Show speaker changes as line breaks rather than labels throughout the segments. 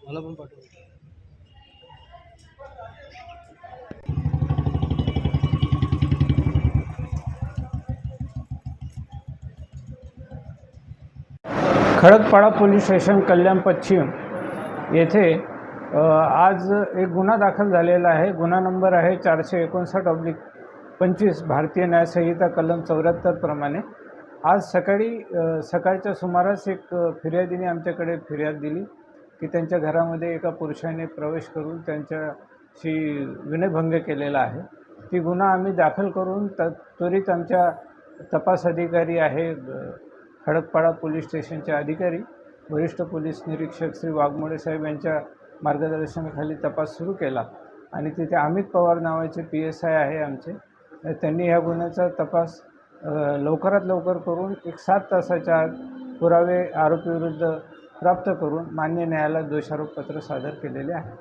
मला पण पाठव.
खडकपाडा पोलीस स्टेशन कल्याण पश्चिम येथे आज एक गुन्हा दाखल झालेला आहे। गुन्हा नंबर आहे 459/25 भारतीय न्याय संहिता कलम 74 प्रमाणे। आज सकाळच्या सुमारास एक फिर्यादीने आमच्याकडे फिर्याद दिली की त्यांच्या घरामध्ये एका पुरुषाने प्रवेश करून त्यांच्याशी विनयभंग केलेला आहे। ती गुन्हा आम्ही दाखल करून त्वरित आमच्या तपास अधिकारी आहे खडकपाडा पोलीस स्टेशनचे अधिकारी वरिष्ठ पोलीस निरीक्षक श्री वाघमोडे साहेब यांच्या मार्गदर्शनाखाली तपास सुरू केला आणि तिथे अमित पवार नावाचे PSI आहे आमचे। त्यांनी ह्या गुन्ह्याचा तपास लवकरात लवकर करून 7 तासाच्या आत पुरावे आरोपीविरुद्ध प्राप्त करून मान्य न्यायालयात दोषारोपपत्र सादर केलेले आहे।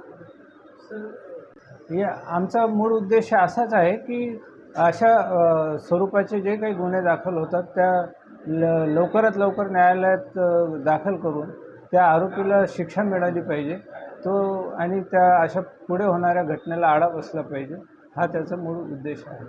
या आमचा मूळ उद्देश असाच आहे की अशा स्वरूपाचे जे काही गुन्हे दाखल होतात त्या लवकरात लवकर न्यायालयात दाखल करून त्या आरोपीला शिक्षा मिळाली पाहिजे आणि त्या अशा पुढे होणाऱ्या घटनेला आळा बसला पाहिजे, हा त्याचा मूळ उद्देश आहे।